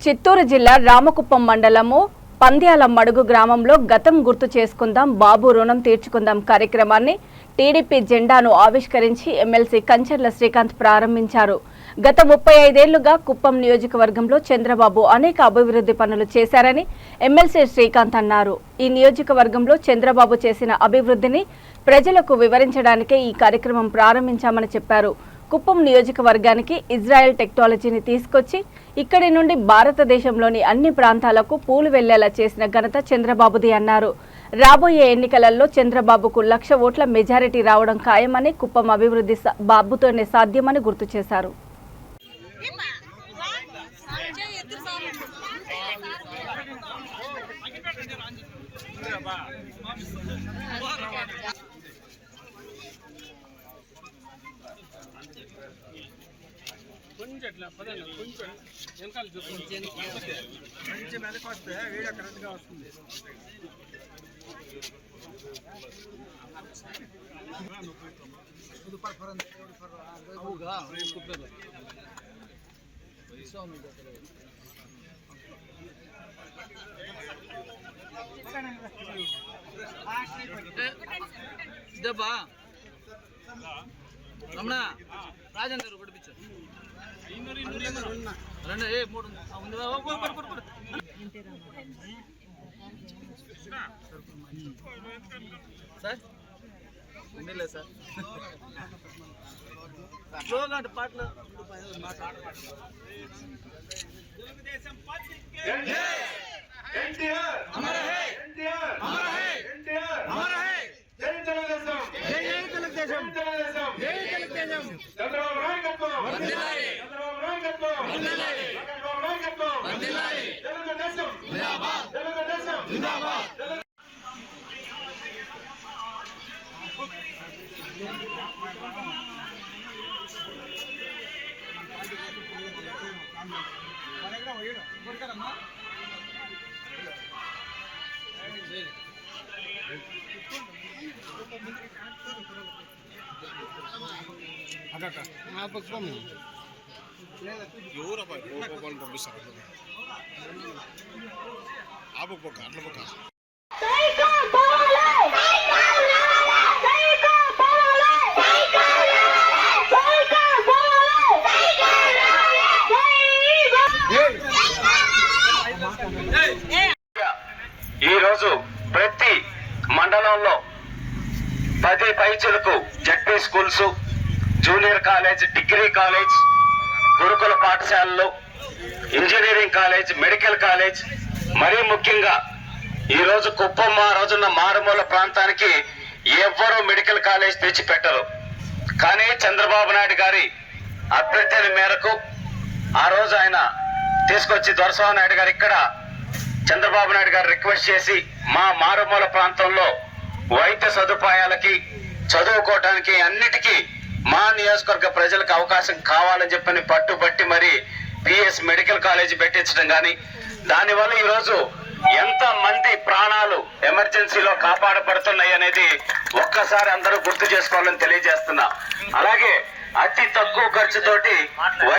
చిత్తూరు జిల్లా రామకుప్పం మండలము పంద్యాల మడుగు గ్రామంలో గతం గుర్తు చేసుకుందాం బాబు రుణం తీర్చుకుందాం కార్యక్రమాన్ని టీడీపీ జెండాను ఆవిష్కరించి ఎమ్మెల్సీ కంచర్ల శ్రీకాంత్ ప్రారంభించారు. గత 35 ఏళ్లుగా కుప్పం నియోజకవర్గంలో చంద్రబాబు అనేక అభివృద్ధి పనులు చేశారని ఎమ్మెల్సీ శ్రీకాంత్ అన్నారు. ఈ నియోజకవర్గంలో చంద్రబాబు చేసిన అభివృద్ధిని ప్రజలకు వివరించడానికే ఈ కార్యక్రమం ప్రారంభించామని చెప్పారు. కుప్పం నియోజకవర్గానికి ఇజ్రాయెల్ టెక్నాలజీని తీసుకొచ్చి ఇక్కడి నుండి భారతదేశంలోని అన్ని ప్రాంతాలకు పూలు వెళ్లేలా చేసిన ఘనత చంద్రబాబుది అన్నారు. రాబోయే ఎన్నికలలో చంద్రబాబుకు 1,00,000 ఓట్ల మెజారిటీ రావడం ఖాయమని, కుప్పం అభివృద్ధి బాబుతోనే సాధ్యమని గుర్తు చేశారు. కొంచెం వెనకాల కొంచెం వెనక వస్తే వీడియో కరెక్ట్గా వస్తుంది. ఇదబ్బా రమణ రాజేందర్ పడిపించారు రెండు మూడు సార్ ఉండలే సార్ స్లోగా అంటే పాటలు ఎవరు పంపిస్తారు అట్లా పక్క ఈరోజు ప్రతి మండలంలో 10 పైచలకు ZP schools, junior college, degree college, గురుకుల పాఠశాలలు, ఇంజనీరింగ్ కాలేజ్, మెడికల్ కాలేజ్, మరీ ముఖ్యంగా ఈరోజు కుప్పం ఆ రోజున్న మారుమూల ప్రాంతానికి ఎవ్వరూ మెడికల్ కాలేజ్ తెచ్చిపెట్టరు. కానీ చంద్రబాబు నాయుడు గారి అభ్యర్థన మేరకు ఆ రోజు ఆయన తీసుకొచ్చి దొరస్వామి నాయుడు గారు ఇక్కడ చంద్రబాబు నాయుడు గారు రిక్వెస్ట్ చేసి మా మారుమూల ప్రాంతంలో వైద్య సదుపాయాలకి, చదువుకోవటానికి అన్నిటికీ మా నియోజకవర్గ ప్రజలకు అవకాశం కావాలని చెప్పని పట్టుబట్టి మరి పిఎస్ మెడికల్ కాలేజ్ పెట్టించడం కానీ, దానివల్ల ఈరోజు ఎంత మంది ప్రాణాలు ఎమర్జెన్సీలో కాపాడబడుతున్నాయి అనేది ఒక్కసారి అందరూ గుర్తు చేసుకోవాలని తెలియజేస్తున్నా. అలాగే అతి తక్కువ ఖర్చుతోటి